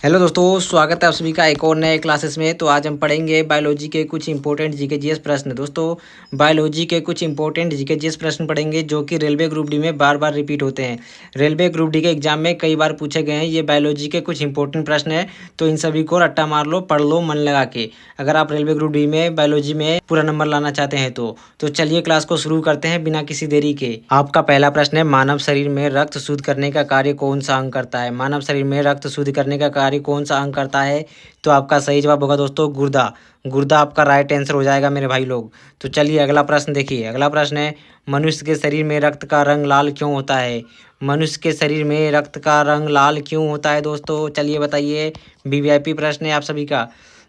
Hello दोस्तों, स्वागत है आप सभी का एक और नए क्लासेस में। तो आज हम पढ़ेंगे बायोलॉजी के कुछ इंपॉर्टेंट जीके जीएस प्रश्न। दोस्तों बायोलॉजी के कुछ इंपॉर्टेंट जीके जीएस प्रश्न पढ़ेंगे जो कि रेलवे ग्रुप डी में बार बार रिपीट होते हैं। रेलवे ग्रुप डी के एग्जाम में कई बार पूछे गए हैं। ये बायोलॉजी के कुछ इंपॉर्टेंट प्रश्न हैं, तो इन सभी को रट्टा मार लो, पढ़ लो मन लगा के, अगर आप रेलवे ग्रुप डी में बायोलॉजी में पूरा नंबर लाना चाहते हैं तो चलिए क्लास को शुरू करते हैं बिना किसी देरी के। आपका पहला प्रश्न है, मानव शरीर में रक्त शुद्ध करने का कार्य कौन सा अंग करता है? मानव शरीर में रक्त शुद्ध करने का कार्य कौन सा अंग करता है? तो आपका सही जवाब होगा दोस्तों गुर्दा। गुर्दा आपका राइट आंसर हो जाएगा मेरे भाई लोग। तो चलिए अगला प्रश्न देखिए। अगला प्रश्न है, मनुष्य के शरीर में रक्त का रंग लाल क्यों होता है? मनुष्य के शरीर में रक्त का रंग लाल क्यों होता है दोस्तों? चलिए बताइए। वीवीआईपी प्रश्न है आप सभी का।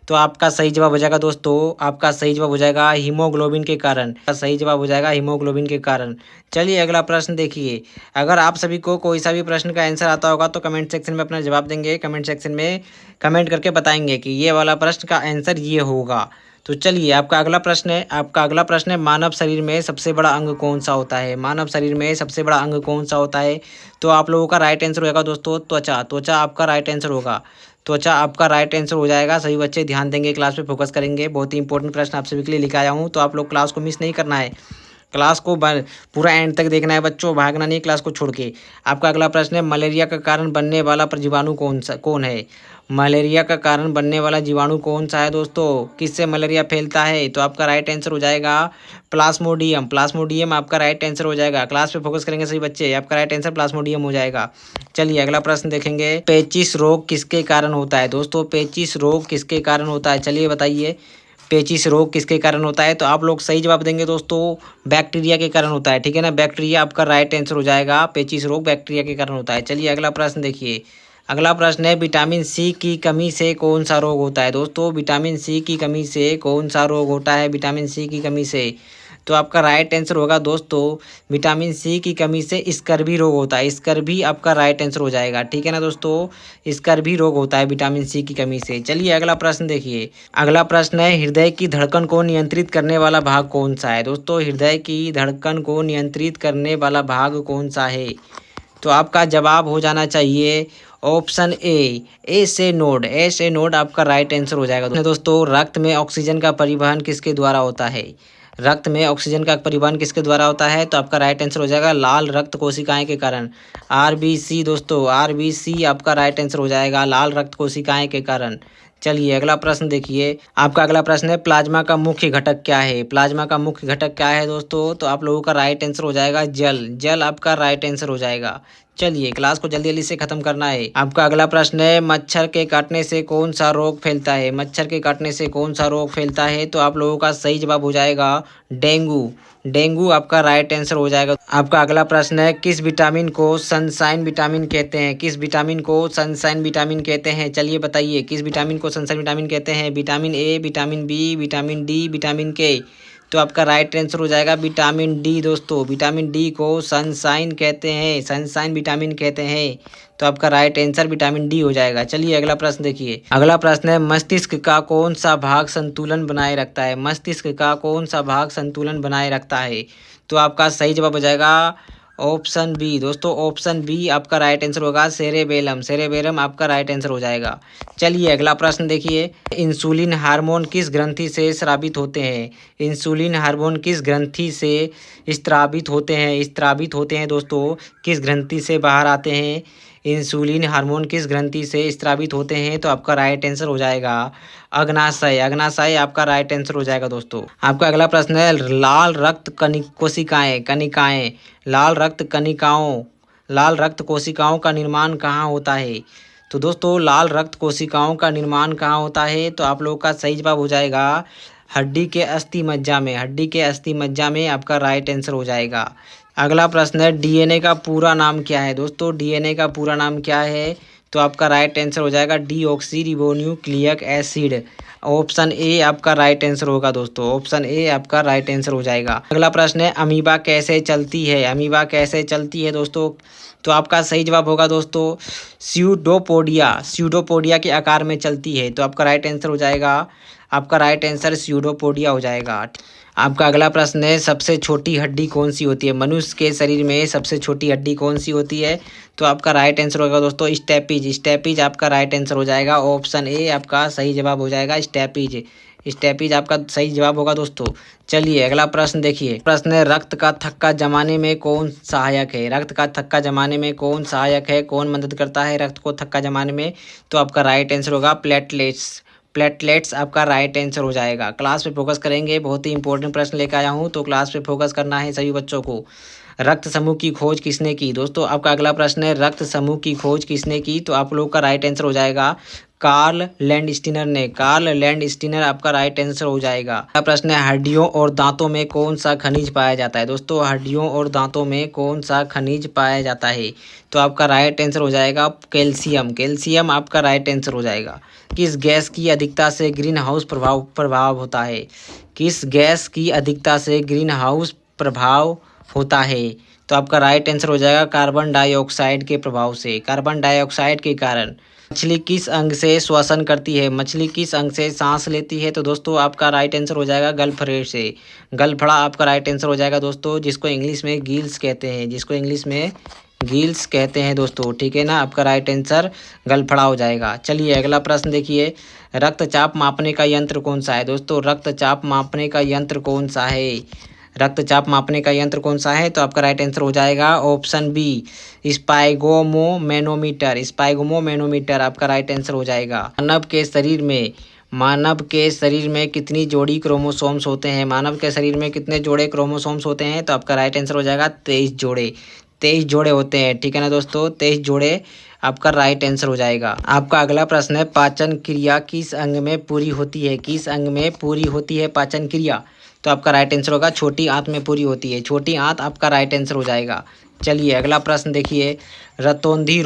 तो आपका सही जवाब हो जाएगा दोस्तों, आपका सही जवाब हो जाएगा हीमोग्लोबिन के कारण। सही जवाब हो जाएगा हीमोग्लोबिन के कारण। चलिए अगला प्रश्न देखिए। अगर आप सभी को कोई सा भी प्रश्न का आंसर आता होगा तो कमेंट सेक्शन में अपना जवाब देंगे। कमेंट सेक्शन में कमेंट करके बताएंगे कि ये वाला प्रश्न का आंसर ये होगा। तो चलिए आपका अगला प्रश्न है। आपका अगला प्रश्न है, मानव शरीर में सबसे बड़ा अंग कौन सा होता है? मानव शरीर में सबसे बड़ा अंग कौन सा होता है? तो आप लोगों का राइट आंसर होगा दोस्तों त्वचा। त्वचा आपका राइट आंसर होगा। त्वचा आपका राइट आंसर हो जाएगा। सभी बच्चे ध्यान देंगे, क्लास पे फोकस करेंगे। बहुत ही इंपॉर्टेंट प्रश्न आप सभी के लिए लेकर आया हूँ, तो आप लोग क्लास को मिस नहीं करना है। क्लास को पूरा एंड तक देखना है बच्चों, भागना नहीं क्लास को छोड़ के। आपका अगला प्रश्न है, मलेरिया का कारण बनने वाला जीवाणु कौन है? मलेरिया का कारण बनने वाला जीवाणु कौन सा है दोस्तों? किससे मलेरिया फैलता है? तो आपका राइट आंसर हो जाएगा प्लाज्मोडियम। प्लाज्मोडियम आपका राइट आंसर हो जाएगा। क्लास पे फोकस करेंगे सभी बच्चे, आपका राइट आंसर प्लाज्मोडियम हो जाएगा। चलिए अगला प्रश्न देखेंगे। पेचिश रोग किसके कारण होता है दोस्तों? पेचिश रोग किसके कारण होता है? चलिए बताइए। पेचिश रोग किसके कारण होता है? तो आप लोग सही जवाब देंगे दोस्तों, बैक्टीरिया के कारण होता है। ठीक है ना, बैक्टीरिया आपका राइट आंसर हो जाएगा। पेचिश रोग बैक्टीरिया के कारण होता है। चलिए अगला प्रश्न देखिए। अगला प्रश्न है, विटामिन सी की कमी से कौन सा रोग होता है दोस्तों? विटामिन सी की कमी से कौन सा रोग होता है? विटामिन सी की कमी से तो आपका राइट आंसर होगा दोस्तों, विटामिन सी की कमी से स्कर्वी रोग होता है। स्कर्वी आपका राइट आंसर हो जाएगा। ठीक है ना दोस्तों, स्कर्वी रोग होता है विटामिन सी की कमी से। चलिए अगला प्रश्न देखिए। अगला प्रश्न है, हृदय की धड़कन को नियंत्रित करने वाला भाग कौन सा है दोस्तों? हृदय की धड़कन को नियंत्रित करने वाला भाग कौन सा है? तो आपका जवाब हो जाना चाहिए ऑप्शन ए से नोड। ए से नोड आपका राइट आंसर हो जाएगा दोस्तों। रक्त में ऑक्सीजन का परिवहन किसके द्वारा होता है? रक्त में ऑक्सीजन का परिवहन किसके द्वारा होता है? तो आपका राइट आंसर हो जाएगा लाल रक्त कोशिकाएं के कारण। आरबीसी दोस्तों, आरबीसी आपका राइट आंसर हो जाएगा लाल रक्त कोशिकाएं के कारण। चलिए अगला प्रश्न देखिए। आपका अगला प्रश्न है, प्लाज्मा का मुख्य घटक क्या है? प्लाज्मा का मुख्य घटक क्या है दोस्तों? तो आप लोगों का राइट आंसर हो जाएगा जल। जल आपका राइट आंसर हो जाएगा। चलिए क्लास को जल्दी जल्दी से खत्म करना है। आपका अगला प्रश्न है, मच्छर के काटने से कौन सा रोग फैलता है? मच्छर के काटने से कौन सा रोग फैलता है? तो आप लोगों का सही जवाब हो जाएगा डेंगू। डेंगू आपका राइट आंसर हो जाएगा। आपका अगला प्रश्न है, किस विटामिन को सनशाइन विटामिन कहते हैं? किस विटामिन को सनशाइन विटामिन कहते हैं? चलिए बताइए, किस विटामिन को सनशाइन विटामिन कहते हैं? Vitamin A, vitamin B, vitamin D, vitamin K? तो आपका राइट आंसर हो जाएगा विटामिन डी दोस्तों। विटामिन डी को सनशाइन कहते हैं, सनशाइन विटामिन कहते हैं। तो आपका राइट आंसर विटामिन डी हो जाएगा। चलिए अगला प्रश्न देखिए। अगला प्रश्न है, मस्तिष्क का कौन सा भाग संतुलन बनाए रखता है? मस्तिष्क का कौन सा भाग संतुलन बनाए रखता है? तो आपका सही जवाब हो जाएगा ऑप्शन बी दोस्तों। ऑप्शन बी आपका राइट आंसर होगा सेरेबेलम। सेरेबेलम आपका राइट आंसर हो जाएगा। चलिए अगला प्रश्न देखिए। इंसुलिन हार्मोन किस ग्रंथि से स्रावित होते हैं? इंसुलिन हार्मोन किस ग्रंथि से स्रावित होते हैं? स्रावित होते हैं दोस्तों, किस ग्रंथि से बाहर आते हैं? इंसुलिन हार्मोन किस ग्रंथि से स्रावित होते हैं? तो आपका राइट आंसर हो जाएगा अग्नाशय। अग्नाशय आपका राइट आंसर हो जाएगा दोस्तों। आपका अगला प्रश्न है, लाल रक्त कोशिकाएं कनिकाएं लाल रक्त कनिकाओं लाल रक्त कोशिकाओं का निर्माण कहाँ होता है? तो दोस्तों लाल रक्त कोशिकाओं का निर्माण कहाँ होता है? तो आप लोगों का सही जवाब हो जाएगा हड्डी के अस्थि मज्जा में। हड्डी के अस्थि मज्जा में आपका राइट आंसर हो जाएगा। अगला प्रश्न है, डीएनए का पूरा नाम क्या है दोस्तों? डीएनए का पूरा नाम क्या है? तो आपका राइट आंसर हो जाएगा deoxy ribonucleic acid. Option A आपका राइट आंसर होगा दोस्तों। ऑप्शन ए आपका राइट आंसर हो जाएगा। अगला प्रश्न है, अमीबा कैसे चलती है? अमीबा कैसे चलती है दोस्तों? तो आपका सही जवाब होगा दोस्तों स्यूडोपोडिया। स्यूडोपोडिया के आकार में चलती है। तो आपका राइट आंसर हो जाएगा आपका राइट आंसर स्यूडोपोडिया हो जाएगा। आपका अगला प्रश्न है, सबसे छोटी हड्डी कौन सी होती है? मनुष्य के शरीर में सबसे छोटी हड्डी कौन सी होती है? तो आपका राइट आंसर होगा दोस्तों स्टेपीज। स्टेपीज आपका राइट आंसर हो जाएगा। ऑप्शन ए आपका सही जवाब हो जाएगा, स्टेपीज। स्टेपीज आपका सही जवाब होगा दोस्तों। चलिए अगला प्रश्न देखिए। प्रश्न है, रक्त का थक्का जमाने में कौन सहायक है? रक्त का थक्का जमाने में कौन सहायक है? कौन मदद करता है रक्त को थक्का जमाने में? तो आपका राइट आंसर होगा प्लेटलेट्स। प्लेटलेट्स आपका राइट आंसर हो जाएगा। क्लास पे फोकस करेंगे, बहुत ही इंपॉर्टेंट प्रश्न लेकर आया हूँ, तो क्लास पे फोकस करना है सभी बच्चों को। रक्त समूह की खोज किसने की? दोस्तों आपका अगला प्रश्न है, रक्त समूह की खोज किसने की? तो आप लोग का राइट आंसर हो जाएगा कार्ल लैंडस्टीनर ने। कार्ल लैंडस्टीनर आपका राइट आंसर हो जाएगा। अगला प्रश्न है, हड्डियों और दांतों में कौन सा खनिज पाया जाता है? दोस्तों हड्डियों और दांतों में कौन सा खनिज पाया जाता है? तो आपका राइट आंसर हो जाएगा कैल्शियम। कैल्शियम आपका राइट आंसर हो जाएगा। किस गैस की अधिकता से ग्रीन हाउस प्रभाव होता है? किस गैस की अधिकता से ग्रीन हाउस प्रभाव होता है? तो आपका राइट आंसर हो जाएगा कार्बन डाइऑक्साइड के प्रभाव से, कार्बन डाइऑक्साइड के कारण। मछली किस अंग से श्वसन करती है? मछली किस अंग से सांस लेती है? तो दोस्तों आपका राइट आंसर हो जाएगा गलफड़े से। गलफड़ा आपका राइट आंसर हो जाएगा दोस्तों, जिसको इंग्लिश में गिल्स कहते हैं, जिसको इंग्लिश में गिल्स कहते हैं दोस्तों, ठीक है ना। आपका राइट आंसर गलफड़ा हो जाएगा। चलिए अगला प्रश्न देखिए, रक्तचाप मापने का यंत्र कौन सा है? दोस्तों रक्तचाप मापने का यंत्र कौन सा है? रक्तचाप मापने का यंत्र कौन सा है? तो आपका राइट आंसर हो जाएगा ऑप्शन बी स्पाइगोमोमैनोमीटर। स्पाइगोमोमैनोमीटर आपका राइट आंसर हो जाएगा। मानव के शरीर में कितनी जोड़ी क्रोमोसोम्स होते हैं? मानव के शरीर में कितने जोड़े क्रोमोसोम्स होते हैं? तो आपका राइट आंसर हो जाएगा 23 जोड़े। 23 जोड़े होते हैं, ठीक है ना दोस्तों, 23 जोड़े आपका राइट आंसर हो जाएगा। आपका अगला प्रश्न है, पाचन क्रिया किस अंग में पूरी होती है? किस अंग में पूरी होती है पाचन क्रिया? तो आपका राइट आंसर होगा छोटी आंत में पूरी होती है। छोटी आंत आपका राइट आंसर हो जाएगा। चलिए अगला प्रश्न देखिए, रतौंधी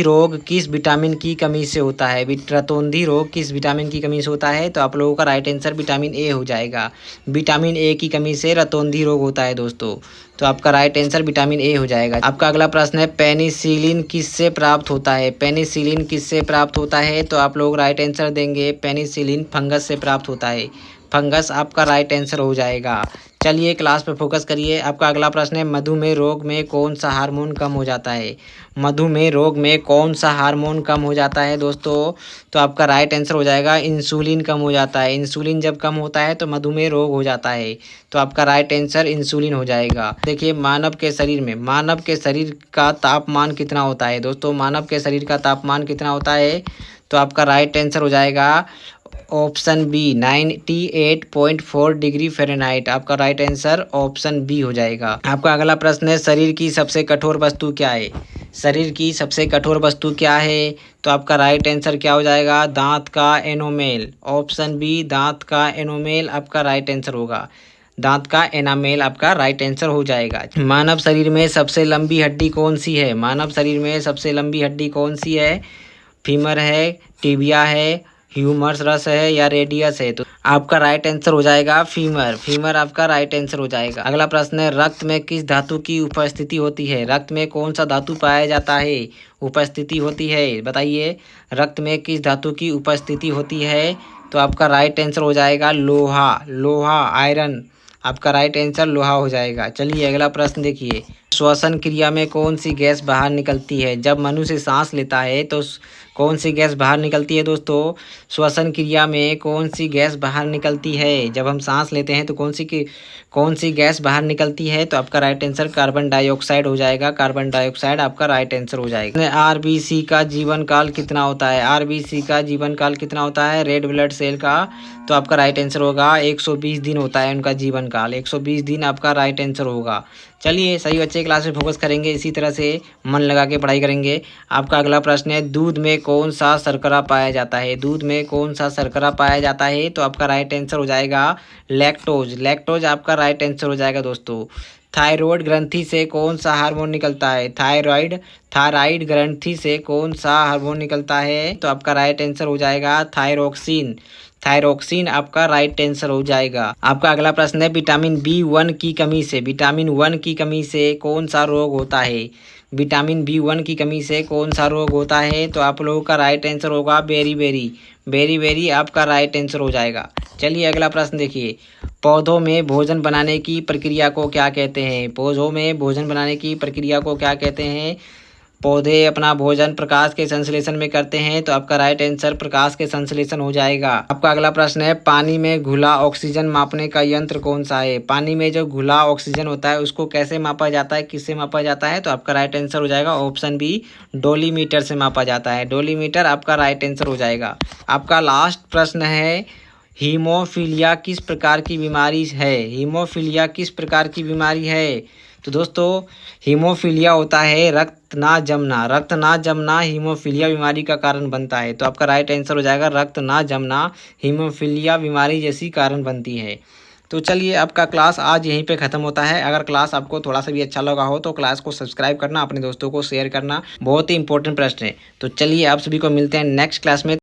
रोग किस विटामिन की कमी से होता है? रतौंधी रोग किस विटामिन की कमी से होता है? तो आप लोगों का राइट आंसर विटामिन ए हो जाएगा। विटामिन ए की कमी से रतौंधी रोग होता है दोस्तों, तो आपका राइट आंसर विटामिन ए हो जाएगा। आपका अगला प्रश्न है, पेनिसिलिन किससे प्राप्त होता है? पेनिसिलिन किससे प्राप्त होता है? तो आप लोग राइट आंसर देंगे पेनिसिलिन फंगस से प्राप्त होता है। फंगस आपका राइट आंसर हो जाएगा। चलिए क्लास पे फोकस करिए। आपका अगला प्रश्न है, मधुमेह रोग में कौन सा हार्मोन कम हो जाता है? मधुमेह रोग में कौन सा हार्मोन कम हो जाता है दोस्तों? तो आपका राइट आंसर हो जाएगा इंसुलिन कम हो जाता है। इंसुलिन जब कम होता है तो मधुमेह रोग हो जाता है, तो आपका राइट आंसर इंसुलिन हो जाएगा। देखिए मानव के शरीर का तापमान कितना होता है? दोस्तों मानव के शरीर का तापमान कितना होता है? तो आपका राइट आंसर हो जाएगा ऑप्शन बी 98.4 डिग्री फ़ारेनहाइट। आपका राइट आंसर ऑप्शन बी हो जाएगा। आपका अगला प्रश्न है, शरीर की सबसे कठोर वस्तु क्या है? शरीर की सबसे कठोर वस्तु क्या है? तो आपका राइट आंसर क्या हो जाएगा? दांत का एनोमेल। ऑप्शन बी दांत का एनोमेल आपका राइट आंसर होगा। दांत का एनामेल आपका राइट आंसर हो जाएगा। मानव शरीर में सबसे लंबी हड्डी कौन सी है? मानव शरीर में सबसे लंबी हड्डी कौन सी है? फीमर है, टिबिया है, ह्यूमरस रस है या रेडियस है? तो आपका राइट आंसर हो जाएगा फीमर। फीमर आपका राइट आंसर हो जाएगा। अगला प्रश्न है, रक्त में किस धातु की उपस्थिति होती है? रक्त में कौन सा धातु पाया जाता है, उपस्थिति होती है? बताइए रक्त में किस धातु की उपस्थिति होती है? तो आपका राइट आंसर हो जाएगा लोहा आयरन। आपका राइट आंसर लोहा हो जाएगा। चलिए अगला प्रश्न देखिए, श्वसन क्रिया में कौन सी गैस बाहर निकलती है? जब मनुष्य सांस लेता है तो कौन सी गैस बाहर निकलती है दोस्तों? श्वसन क्रिया में कौन सी गैस बाहर निकलती है? जब हम सांस लेते हैं तो कौन सी गैस बाहर निकलती है? तो आपका राइट आंसर कार्बन डाइऑक्साइड हो जाएगा। कार्बन डाइऑक्साइड आपका राइट आंसर हो जाएगा। आरबीसी का जीवन काल कितना होता है? आरबीसी का जीवन काल कितना होता है रेड ब्लड सेल का? तो आपका राइट आंसर होगा 120 दिन होता है उनका जीवन काल। 120 दिन आपका राइट आंसर होगा। चलिए सही बच्चे क्लास में फोकस करेंगे, इसी तरह से मन लगा के पढ़ाई करेंगे। आपका अगला प्रश्न है, दूध में कौन सा शर्करा पाया जाता है? दूध में कौन सा शर्करा पाया जाता है? तो आपका राइट आंसर हो जाएगा लैक्टोज। लैक्टोज आपका राइट आंसर हो जाएगा दोस्तों। थायराइड ग्रंथि से कौन सा हार्मोन निकलता है? थायराइड ग्रंथि से कौन सा हार्मोन निकलता है? तो आपका राइट आंसर हो जाएगा थायरोक्सिन। थायरोक्सिन आपका राइट आंसर हो जाएगा। आपका अगला प्रश्न है, विटामिन B1 की कमी से कौन सा रोग होता है? विटामिन B1 की कमी से कौन सा रोग होता है? तो आप लोगों का राइट आंसर होगा बेरी आपका राइट आंसर हो जाएगा। चलिए अगला प्रश्न देखिए, पौधों में भोजन बनाने की प्रक्रिया को क्या कहते हैं? पौधों में भोजन बनाने की प्रक्रिया को क्या कहते हैं? पौधे अपना भोजन प्रकाश के संश्लेषण में करते हैं, तो आपका राइट आंसर प्रकाश के संश्लेषण हो जाएगा। आपका अगला प्रश्न है, पानी में घुला ऑक्सीजन मापने का यंत्र कौन सा है? पानी में जो घुला ऑक्सीजन होता है उसको कैसे मापा जाता है, किससे मापा जाता है? तो आपका राइट आंसर हो जाएगा ऑप्शन बी, डोलीमीटर से मापा जाता है। डोलीमीटर आपका राइट आंसर हो जाएगा। आपका लास्ट प्रश्न है, हीमोफीलिया किस प्रकार की बीमारी है? हीमोफीलिया किस प्रकार की बीमारी है? तो दोस्तों हीमोफीलिया होता है रक्त ना जमना हीमोफीलिया बीमारी का कारण बनता है। तो आपका राइट आंसर हो जाएगा रक्त ना जमना हीमोफीलिया बीमारी जैसी कारण बनती है। तो चलिए आपका क्लास आज यहीं पे ख़त्म होता है। अगर क्लास आपको थोड़ा सा भी अच्छा लगा हो तो क्लास को सब्सक्राइब करना, अपने दोस्तों को शेयर करना, बहुत ही इंपॉर्टेंट प्रश्न है। तो चलिए आप सभी को मिलते हैं नेक्स्ट क्लास में।